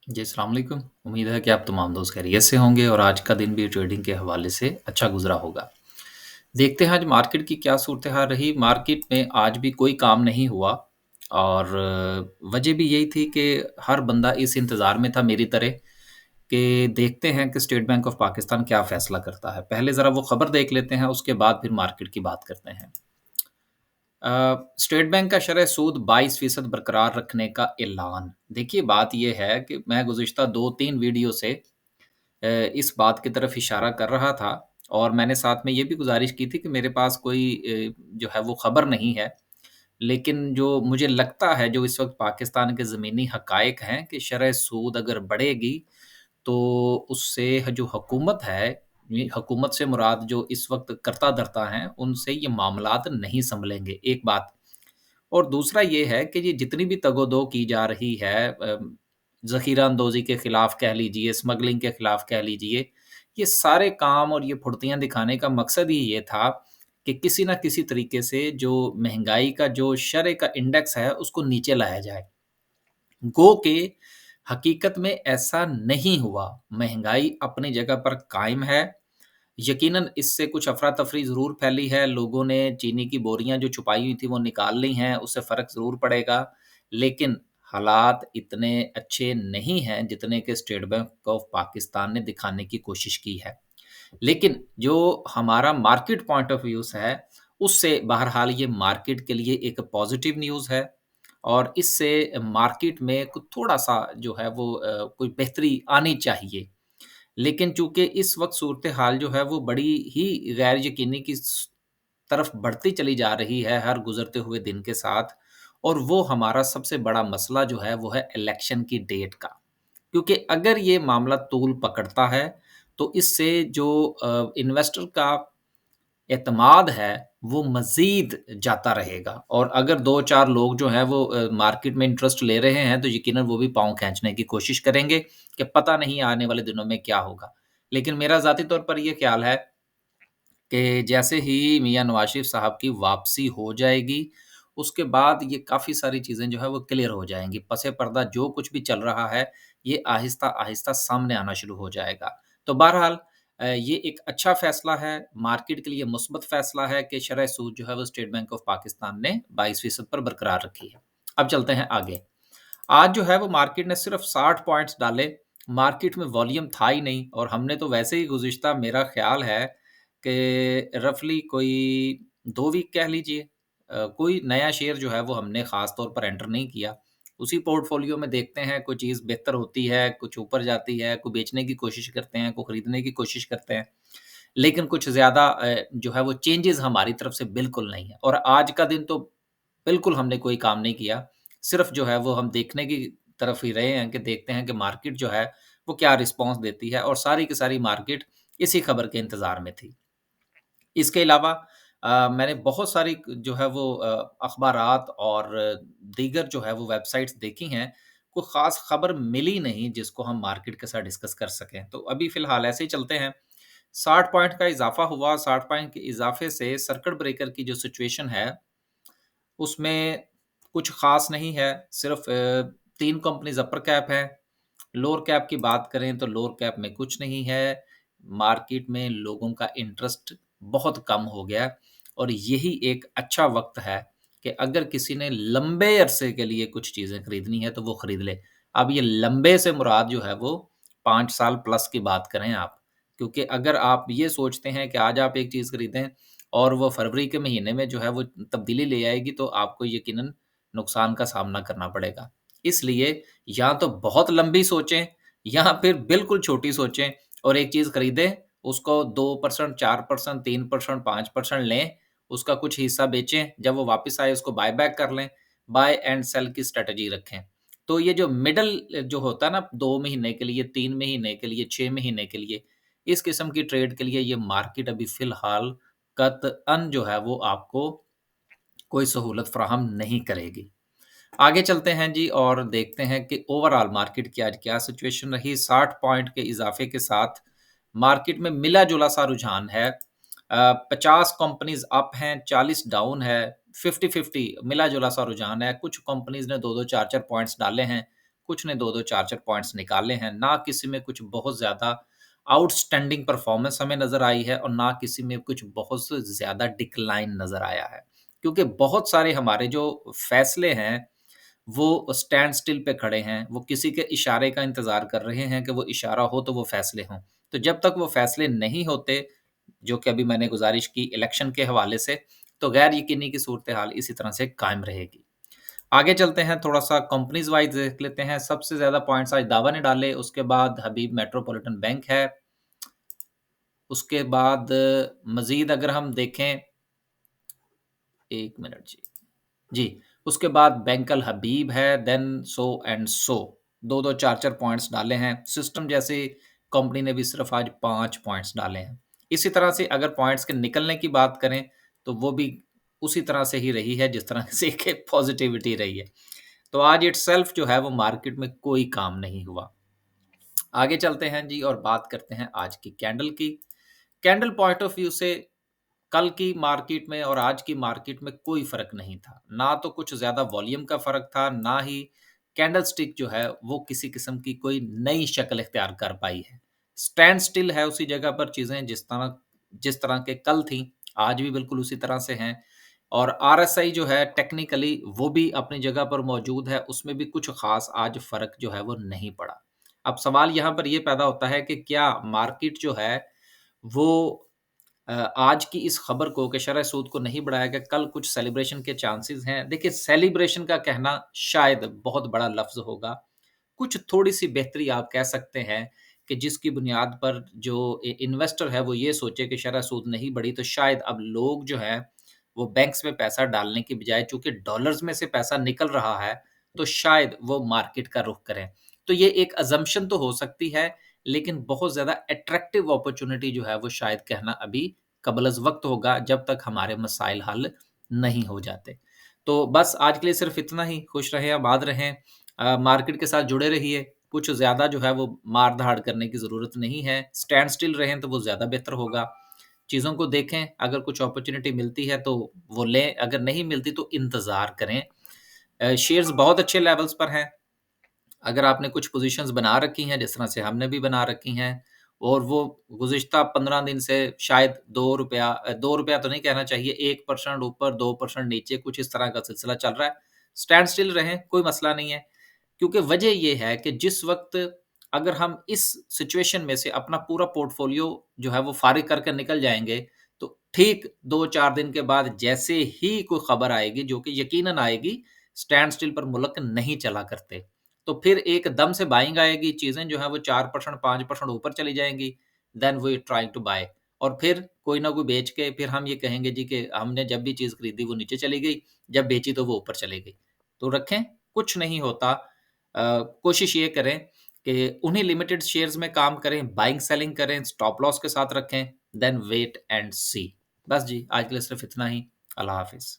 जी, अस्सलाम वालेकुम। उम्मीद है कि आप तमाम दोस्त खैरियत से होंगे और आज का दिन भी ट्रेडिंग के हवाले से अच्छा गुज़रा होगा। देखते हैं आज मार्केट की क्या सूरत-ए-हाल रही। मार्केट में आज भी कोई काम नहीं हुआ और वजह भी यही थी कि हर बंदा इस इंतज़ार में था मेरी तरह कि देखते हैं कि स्टेट बैंक ऑफ पाकिस्तान क्या फ़ैसला करता है। पहले ज़रा वो खबर देख लेते हैं, उसके बाद फिर मार्केट की बात करते हैं। स्टेट बैंक का शरह सूद 22% बरकरार रखने का ऐलान। देखिए बात ये है कि मैं गुज़िश्ता 2-3 वीडियो से इस बात की तरफ इशारा कर रहा था और मैंने साथ में ये भी गुज़ारिश की थी कि मेरे पास कोई जो है वो ख़बर नहीं है। लेकिन जो मुझे लगता है जो इस वक़्त पाकिस्तान के ज़मीनी हक़ाइक़ हैं कि शरह सूद अगर बढ़ेगी तो उससे जो हुकूमत है, ये हुकूमत से मुराद जो इस वक़्त कर्ता-धर्ता हैं, उनसे ये मामलात नहीं सँभलेंगे, एक बात। और दूसरा ये है कि ये जितनी भी तगोदो की जा रही है ज़ख़ीरा अंदोज़ी के खिलाफ़ कह लीजिए, स्मगलिंग के खिलाफ़ कह लीजिए, ये सारे काम और ये फुर्तियाँ दिखाने का मकसद ही ये था कि किसी न किसी तरीके से जो महँगाई का जो शरह का इंडेक्स है, उसको नीचे लाया जाए। गो के हकीकत में ऐसा नहीं हुआ, महँगाई अपनी जगह पर कायम है। यकीनन इससे कुछ अफ़रा-तफ़री ज़रूर फैली है, लोगों ने चीनी की बोरियाँ जो छुपाई हुई थी वो निकाल ली हैं, उससे फ़र्क ज़रूर पड़ेगा। लेकिन हालात इतने अच्छे नहीं हैं जितने कि स्टेट बैंक ऑफ पाकिस्तान ने दिखाने की कोशिश की है। लेकिन जो हमारा मार्केट पॉइंट ऑफ व्यू से है, उससे बहरहाल ये मार्केट के लिए एक पॉज़िटिव न्यूज़ है और इससे मार्केट में कुछ थोड़ा-सा जो है वो कोई बेहतरी आनी चाहिए। लेकिन चूँकि इस वक़्त सूरत-ए-हाल जो है वो बड़ी ही गैर यकीनी की तरफ बढ़ती चली जा रही है हर गुज़रते हुए दिन के साथ और वो हमारा सबसे बड़ा मसला जो है वो है इलेक्शन की डेट का। क्योंकि अगर ये मामला तूल पकड़ता है, तो इससे जो इन्वेस्टर का एतमाद है, वो मज़ीद जाता रहेगा और अगर 2-4 लोग जो हैं वो मार्केट में इंटरेस्ट ले रहे हैं, तो यकीनन वो भी पाँव खींचने की कोशिश करेंगे कि पता नहीं आने वाले दिनों में क्या होगा। लेकिन मेरा ज़ाती तौर पर ये ख़्याल है कि जैसे ही मियाँ नवाज़ शरीफ साहब की वापसी हो जाएगी, उसके बाद ये काफ़ी सारी चीज़ें जो है वो क्लियर हो जाएँगी। पसे पर्दा जो कुछ भी चल रहा है, ये आहिस्ता-आहिस्ता सामने आना शुरू हो जाएगा। तो बहरहाल ये एक अच्छा फ़ैसला है, मार्केट के लिए मुस्बत फ़ैसला है कि शरह सूद जो है वो स्टेट बैंक ऑफ पाकिस्तान ने 22% पर बरकरार रखी है। अब चलते हैं आगे। आज जो है वो मार्केट ने सिर्फ़ 60 पॉइंट्स डाले, मार्केट में वॉल्यूम था ही नहीं और हमने तो वैसे ही गुज़िश्ता मेरा ख़्याल है कि रफ़ली कोई 2 वीक कह लीजिए कोई नया शेयर जो है वो हमने ख़ास तौर पर एंटर नहीं किया। उसी पोर्टफ़ोलियो में देखते हैं कोई चीज़ बेहतर होती है, कुछ ऊपर जाती है, कोई बेचने की कोशिश करते हैं, कोई खरीदने की कोशिश करते हैं। लेकिन कुछ ज़्यादा जो है वो चेंजेज़ हमारी तरफ से बिल्कुल नहीं है और आज का दिन तो बिल्कुल हमने कोई काम नहीं किया। सिर्फ़ जो है वो हम देखने की तरफ ही रहे हैं कि देखते हैं कि मार्केट जो है वो क्या रिस्पॉन्स देती है और सारी की सारी मार्केट इसी खबर के इंतज़ार में थी। इसके अलावा मैंने बहुत सारी जो है वो अख़बारात और दीगर जो है वो वेबसाइट्स देखी हैं, कोई ख़ास खबर मिली नहीं जिसको हम मार्केट के साथ डिस्कस कर सकें। तो अभी फ़िलहाल ऐसे ही चलते हैं। 60 पॉइंट का इज़ाफ़ा हुआ, 60 पॉइंट के इज़ाफ़े से सर्किट ब्रेकर की जो सिचुएशन है उसमें कुछ ख़ास नहीं है, सिर्फ़ 3 कंपनीज़ अपर कैप हैं। लोअर कैप की बात करें तो लोअर कैप में कुछ नहीं है। मार्केट में लोगों का इंटरेस्ट बहुत कम हो गया है और यही एक अच्छा वक़्त है कि अगर किसी ने लंबे अरसे के लिए कुछ चीज़ें खरीदनी है तो वो खरीद ले। अब ये लंबे से मुराद जो है वो 5 साल प्लस की बात करें आप। क्योंकि अगर आप ये सोचते हैं कि आज आप एक चीज़ खरीदें और वो फरवरी के महीने में जो है वो तब्दीली ले आएगी तो आपको यकीनन नुकसान का सामना करना पड़ेगा। इसलिए या तो बहुत लंबी सोचें या फिर बिल्कुल छोटी सोचें और एक चीज़ खरीदें, उसको 2% 4% 3% 5% लें, उसका कुछ हिस्सा बेचें, जब वो वापस आए उसको बाय बैक कर लें, बाय एंड सेल की स्ट्रैटेजी रखें। तो ये जो मिडल जो होता है ना 2 महीने के लिए, 3 महीने के लिए, 6 महीने के लिए, इस किस्म की ट्रेड के लिए ये मार्केट अभी फ़िलहाल कतअन जो है वो आपको कोई सहूलत फ़राहम नहीं करेगी। आगे चलते हैं जी और देखते हैं कि ओवरऑल मार्केट की आज क्या सिचुएशन रही। 60 पॉइंट के इज़ाफ़े के साथ मार्केट में मिला-जुला सा रुझान है। 50 कंपनीज़ अप हैं, 40 डाउन है, 50-50 मिला-जुला सा रुझान है। कुछ कंपनीज़ ने 2-2 4-4 पॉइंट्स डाले हैं, कुछ ने 2-2 4-4 पॉइंट्स निकाले हैं, ना किसी में कुछ बहुत ज़्यादा आउटस्टैंडिंग परफ़ॉर्मेंस हमें नज़र आई है और ना किसी में कुछ बहुत से ज़्यादा डिक्लाइन नज़र आया है। क्योंकि बहुत सारे हमारे जो फैसले हैं, वो स्टैंड स्टिल पे खड़े हैं, वो किसी के इशारे का इंतज़ार कर रहे हैं कि वो इशारा हो तो वो फैसले हों। तो जब तक वो फैसले नहीं होते, जो कि अभी मैंने गुज़ारिश की इलेक्शन के हवाले से, तो गैर यकीनी की सूरत-ए-हाल इसी तरह से कायम रहेगी। आगे चलते हैं, थोड़ा-सा कंपनीज़ वाइज़ देख लेते हैं। सबसे ज़्यादा पॉइंट्स आज दावा ने डाले, उसके बाद हबीब मेट्रोपॉलिटन बैंक है, उसके बाद मज़ीद अगर हम देखें 1 मिनट जी। जी, उसके बाद बैंक अल हबीब है, then so and so 2-2 4-4 points डाले हैं। सिस्टम जैसी कंपनी ने भी सिर्फ़ आज 5 पॉइंट्स डाले हैं। इसी तरह से अगर पॉइंट्स के निकलने की बात करें, तो वो भी उसी तरह से ही रही है जिस तरह से कि पॉज़िटिविटी रही है। तो आज इटसेल्फ जो है वो मार्केट में कोई काम नहीं हुआ। आगे चलते हैं जी और बात करते हैं आज की कैंडल की। कैंडल पॉइंट ऑफ व्यू से कल की मार्केट में और आज की मार्केट में कोई फ़र्क नहीं था। ना तो कुछ ज़्यादा वॉल्यूम का फ़र्क था, ना ही कैंडलस्टिक जो है वो किसी किस्म की कोई नई शक्ल इख्तियार कर पाई है। स्टैंड स्टिल है उसी जगह पर चीज़ें जिस तरह के कल थीं, आज भी बिल्कुल उसी तरह से हैं। और आरएसआई जो है टेक्निकली वो भी अपनी जगह पर मौजूद है, उसमें भी कुछ ख़ास आज फ़र्क जो है वो नहीं पड़ा। अब सवाल यहाँ पर ये पैदा होता है कि क्या मार्केट जो है वो आज की इस खबर को कि शरह सूद को नहीं बढ़ाया गया, कल कुछ सेलिब्रेशन के चांसेस हैं। देखिए, सेलिब्रेशन का कहना शायद बहुत बड़ा लफ्ज़ होगा। कुछ थोड़ी-सी बेहतरी आप कह सकते हैं कि जिसकी बुनियाद पर जो इन्वेस्टर है वो ये सोचे कि शरह सूद नहीं बढ़ी, तो शायद अब लोग जो हैं वो बैंक्स में पैसा डालने की बजाय, चूँकि डॉलर्स में से पैसा निकल रहा है, तो शायद वो मार्केट का रुख करें। तो ये एक असम्पशन तो हो सकती है, लेकिन बहुत ज़्यादा अट्रैक्टिव अपॉर्च्युनिटी जो है वो शायद कहना अभी कबल-अज़-वक़्त होगा, जब तक हमारे मसाइल हल नहीं हो जाते। तो बस आज के लिए सिर्फ़ इतना ही। खुश रहें, आबाद रहें। मार्केट के साथ जुड़े रहिए। कुछ ज़्यादा जो है वो मार-धाड़ करने की ज़रूरत नहीं है। स्टैंड स्टिल रहें तो वो ज़्यादा बेहतर होगा। चीज़ों को देखें, अगर कुछ अपॉर्च्युनिटी मिलती है तो वो लें, अगर नहीं मिलती तो इंतज़ार करें। शेयर्स बहुत अच्छे लेवल्स पर हैं। अगर आपने कुछ पोज़ीशंस बना रखी हैं, जिस तरह से हमने भी बना रखी हैं और वो गुज़िश्ता 15 दिन से शायद ₹2 ₹2 तो नहीं कहना चाहिए, 1% ऊपर, 2% नीचे, कुछ इस तरह का सिलसिला चल रहा है। स्टैंड स्टिल रहें, कोई मसला नहीं है। क्योंकि वजह ये है कि जिस वक़्त अगर हम इस सिचुएशन में से अपना पूरा पोर्टफ़ोलियो जो है वो फ़ारिग करके निकल जाएँगे, तो ठीक 2-4 दिन के बाद जैसे ही कोई खबर आएगी, जो कि यकीनन आएगी, स्टैंड स्टिल पर मुल्क नहीं चला करते। तो फिर एकदम से बाइंग आएगी, चीज़ें जो हैं वो 4% 5% ऊपर चली जाएँगी, then we trying to buy और फिर कोई ना कोई बेच के फिर हम ये कहेंगे जी कि हमने जब भी चीज़ खरीदी वो नीचे चली गई, जब बेची तो वो ऊपर चली गई। तो रखें, कुछ नहीं होता। कोशिश ये करें कि उन्हीं लिमिटेड शेयर्स में काम करें, बाइंग सेलिंग करें, स्टॉप लॉस के साथ रखें, देन वेट एंड सी। बस जी, आज के लिए सिर्फ़ इतना ही। अल्लाह हाफ़िज़।